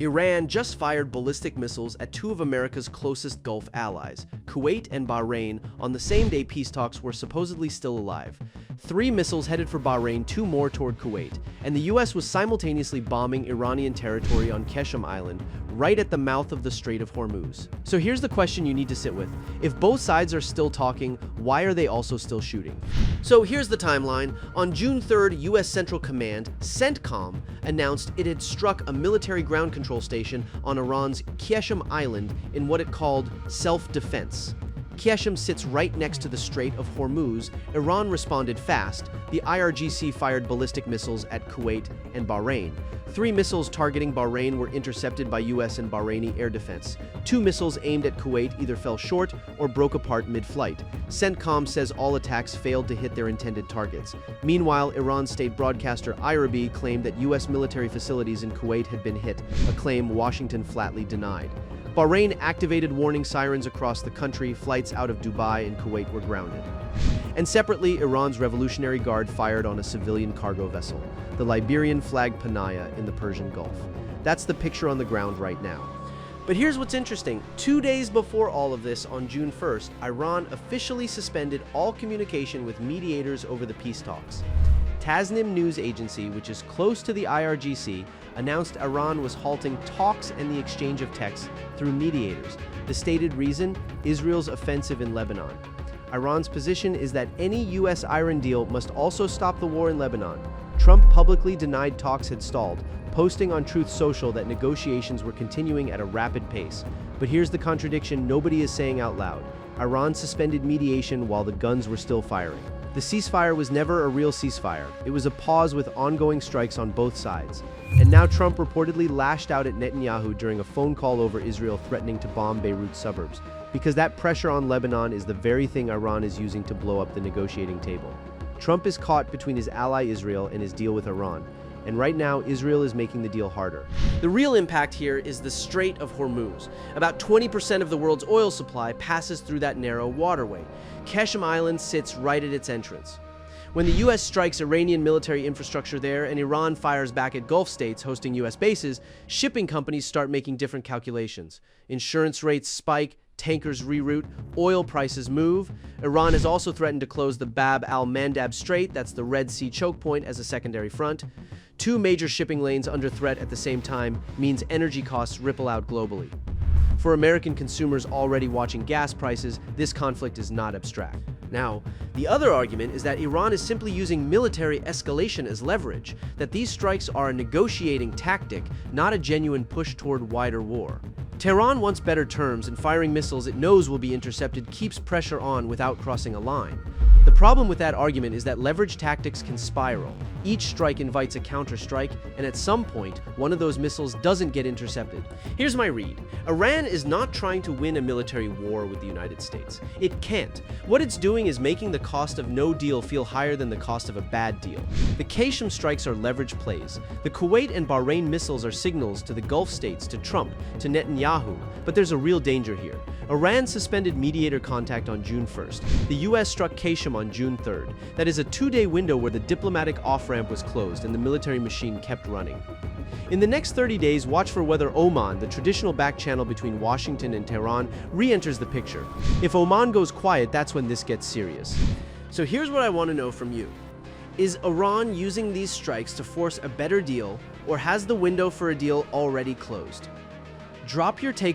Iran just fired ballistic missiles at two of America's closest Gulf allies, Kuwait and Bahrain, on the same day peace talks were supposedly still alive. 3 missiles headed for Bahrain, 2 more toward Kuwait, and the US was simultaneously bombing Iranian territory on Qeshm Island, right at the mouth of the Strait of Hormuz. So here's the question you need to sit with. If both sides are still talking, why are they also still shooting? So here's the timeline. On June 3rd, US Central Command, CENTCOM, announced it had struck a military ground control station on Iran's Qeshm Island in what it called self-defense. Qeshm sits right next to the Strait of Hormuz. Iran responded fast. The IRGC fired ballistic missiles at Kuwait and Bahrain. 3 missiles targeting Bahrain were intercepted by US and Bahraini air defense. 2 missiles aimed at Kuwait either fell short or broke apart mid-flight. CENTCOM says all attacks failed to hit their intended targets. Meanwhile, Iran state broadcaster IRIB claimed that US military facilities in Kuwait had been hit, a claim Washington flatly denied. Bahrain activated warning sirens across the country. Flights out of Dubai and Kuwait were grounded. And separately, Iran's Revolutionary Guard fired on a civilian cargo vessel, the Liberian-flagged Panaya in the Persian Gulf. That's the picture on the ground right now. But here's what's interesting. 2 days before all of this, on June 1st, Iran officially suspended all communication with mediators over the peace talks. Tasnim news agency, which is close to the IRGC, announced Iran was halting talks and the exchange of texts through mediators. The stated reason? Israel's offensive in Lebanon. Iran's position is that any US-Iran deal must also stop the war in Lebanon. Trump publicly denied talks had stalled, posting on Truth Social that negotiations were continuing at a rapid pace. But here's the contradiction nobody is saying out loud. Iran suspended mediation while the guns were still firing. The ceasefire was never a real ceasefire. It was a pause with ongoing strikes on both sides. And now Trump reportedly lashed out at Netanyahu during a phone call over Israel threatening to bomb Beirut's suburbs, because that pressure on Lebanon is the very thing Iran is using to blow up the negotiating table. Trump is caught between his ally Israel and his deal with Iran. And right now, Israel is making the deal harder. The real impact here is the Strait of Hormuz. About 20% of the world's oil supply passes through that narrow waterway. Qeshm Island sits right at its entrance. When the US strikes Iranian military infrastructure there and Iran fires back at Gulf states hosting US bases, shipping companies start making different calculations. Insurance rates spike, tankers reroute, oil prices move. Iran has also threatened to close the Bab al-Mandab Strait, that's the Red Sea choke point, as a secondary front. 2 major shipping lanes under threat at the same time means energy costs ripple out globally. For American consumers already watching gas prices, this conflict is not abstract. Now, the other argument is that Iran is simply using military escalation as leverage, that these strikes are a negotiating tactic, not a genuine push toward wider war. Tehran wants better terms, and firing missiles it knows will be intercepted keeps pressure on without crossing a line. The problem with that argument is that leverage tactics can spiral. Each strike invites a counter-strike, and at some point, one of those missiles doesn't get intercepted. Here's my read. Iran is not trying to win a military war with the United States. It can't. What it's doing is making the cost of no deal feel higher than the cost of a bad deal. The Qeshm strikes are leverage plays. The Kuwait and Bahrain missiles are signals to the Gulf states, to Trump, to Netanyahu, but there's a real danger here. Iran suspended mediator contact on June 1st. The US struck Qeshm on June 3rd. That is a 2-day window where the diplomatic off-ramp was closed and the military machine kept running. In the next 30 days, watch for whether Oman, the traditional back channel between Washington and Tehran, re-enters the picture. If Oman goes quiet, that's when this gets serious. So here's what I want to know from you. Is Iran using these strikes to force a better deal, or has the window for a deal already closed? Drop your take